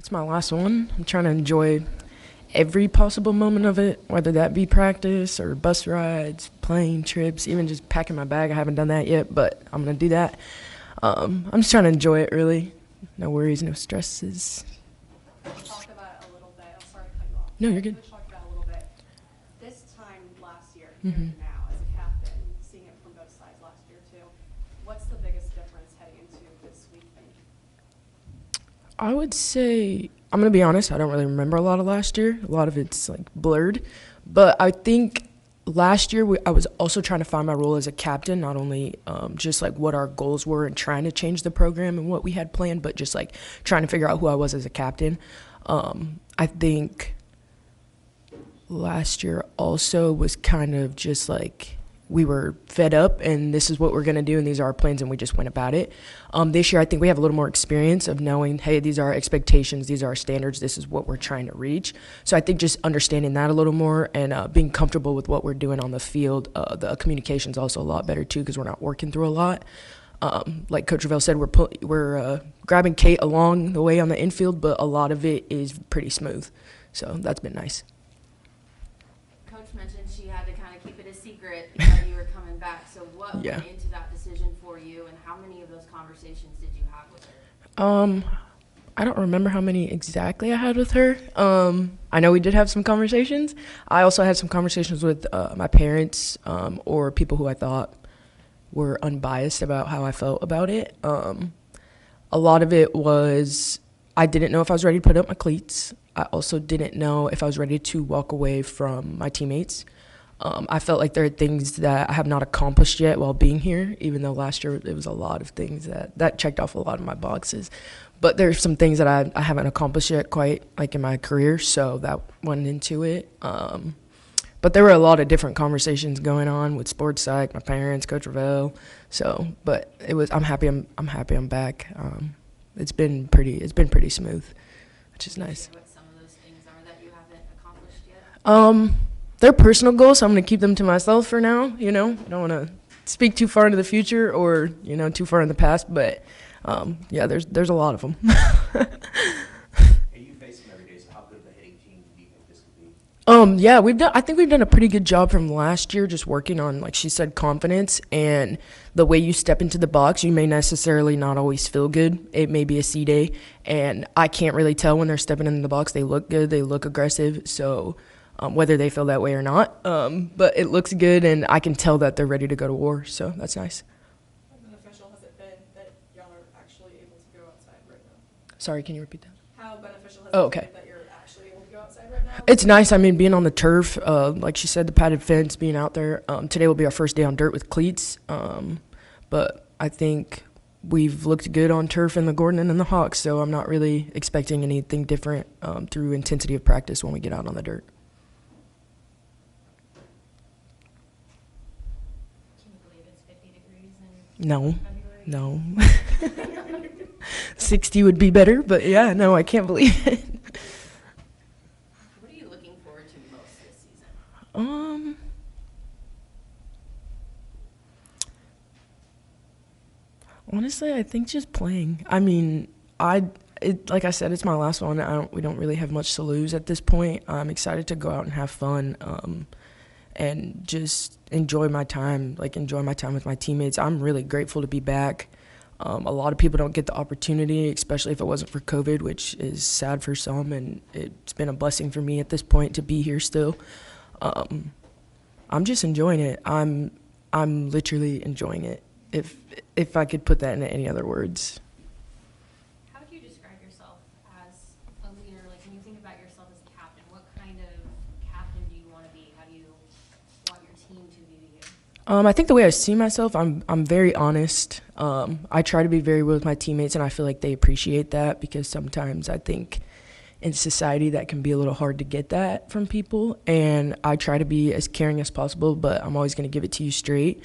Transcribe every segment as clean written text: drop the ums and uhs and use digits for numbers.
It's my last one. I'm trying to enjoy every possible moment of it, whether that be practice or bus rides, plane trips, even just packing my bag. I haven't done that yet, but I'm going to do that. I'm just trying to enjoy it, really. No worries, no stresses. Talk about it a little bit. I'm sorry to cut you off. No, you're good. Let's talk about it a little bit. This time last year, here and now, as a captain, seeing it from both sides last year too, what's the biggest difference heading into this week? I would say, I'm going to be honest, I don't really remember a lot of last year. A lot of it's like blurred. But I think last year I was also trying to find my role as a captain, not only just like what our goals were and trying to change the program and what we had planned, but just like trying to figure out who I was as a captain. I think last year also was kind of just like we were fed up and this is what we're going to do and these are our plans and we just went about it. This year I think we have a little more experience of knowing, hey, these are our expectations, these are our standards, this is what we're trying to reach. So I think just understanding that a little more and being comfortable with what we're doing on the field. The communication's also a lot better too because we're not working through a lot. Like Coach Ravel said, we're grabbing Kate along the way on the infield, but a lot of it is pretty smooth. So that's been nice. Coach mentioned she had to kind of keep it a secret that you were coming back. So what went into that decision for you, and how many of those conversations did you have with her? I don't remember how many exactly I had with her. I know we did have some conversations. I also had some conversations with my parents or people who I thought were unbiased about how I felt about it. A lot of it was I didn't know if I was ready to put up my cleats. I also didn't know if I was ready to walk away from my teammates. I felt like there are things that I have not accomplished yet while being here, even though last year it was a lot of things that checked off a lot of my boxes. But there's some things that I haven't accomplished yet quite like in my career, so that went into it. But there were a lot of different conversations going on with sports psych, my parents, Coach Ravel. So, but I'm happy I'm back. It's been pretty smooth, which is nice. What some of those things are that you haven't accomplished yet? They're personal goals, so I'm going to keep them to myself for now, I don't want to speak too far into the future or, too far in the past, but, yeah, there's a lot of them. Hey, you face them every day, so how good of a hitting team do you think this could be? Yeah, I think we've done a pretty good job from last year just working on, like she said, confidence and the way you step into the box. You may necessarily not always feel good. It may be a C day, and I can't really tell when they're stepping into the box. They look good, they look aggressive, so whether they feel that way or not. But it looks good, and I can tell that they're ready to go to war, so that's nice. How beneficial has it been that y'all are actually able to go outside right now? Sorry, can you repeat that? How beneficial has Oh, it okay. been that you're actually able to go outside right now? It's nice. I mean, being on the turf, like she said, the padded fence, being out there. Today will be our first day on dirt with cleats. But I think we've looked good on turf in the Gordon and the Hawks, so I'm not really expecting anything different through intensity of practice when we get out on the dirt. Can you believe it's 50 degrees in No, February? no. 60 would be better, but yeah, no, I can't believe it. What are you looking forward to most this season? Honestly, I think just playing. I mean, like I said, it's my last one. We don't really have much to lose at this point. I'm excited to go out and have fun, and just enjoy my time with my teammates. I'm really grateful to be back. A lot of people don't get the opportunity, especially if it wasn't for COVID, which is sad for some, and it's been a blessing for me at this point to be here still. I'm just enjoying it. I'm literally enjoying it. If I could put that into any other words. How would you describe yourself as a leader? Like, when you think about yourself as a captain, what kind of captain do you want to be? How do you want your team to view you? I think the way I see myself, I'm very honest. I try to be very real with my teammates, and I feel like they appreciate that because sometimes I think in society that can be a little hard to get that from people. And I try to be as caring as possible, but I'm always going to give it to you straight.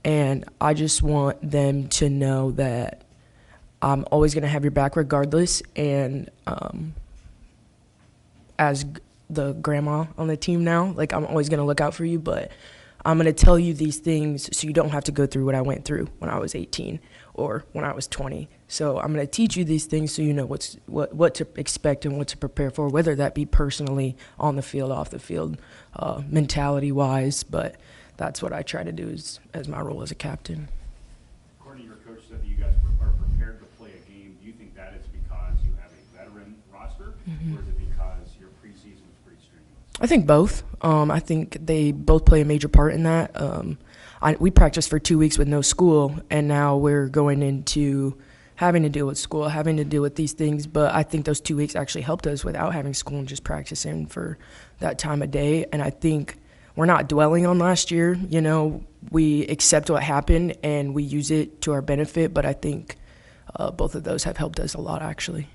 And I just want them to know that I'm always going to have your back regardless. And as the grandma on the team now, like, I'm always going to look out for you, but I'm going to tell you these things so you don't have to go through what I went through when I was 18 or when I was 20. So I'm going to teach you these things so you know what to expect and what to prepare for, whether that be personally, on the field, off the field, mentality-wise. But that's what I try to do as my role as a captain. Courtney, your coach said that you guys are prepared to play a game. Do you think that is because you have a veteran roster, or is it because your preseason was pretty strenuous? I think both. I think they both play a major part in that. We practiced for 2 weeks with no school, and now we're going into having to deal with school, having to deal with these things. But I think those 2 weeks actually helped us without having school and just practicing for that time of day. And I think we're not dwelling on last year. You know, we accept what happened and we use it to our benefit. But I think both of those have helped us a lot, actually.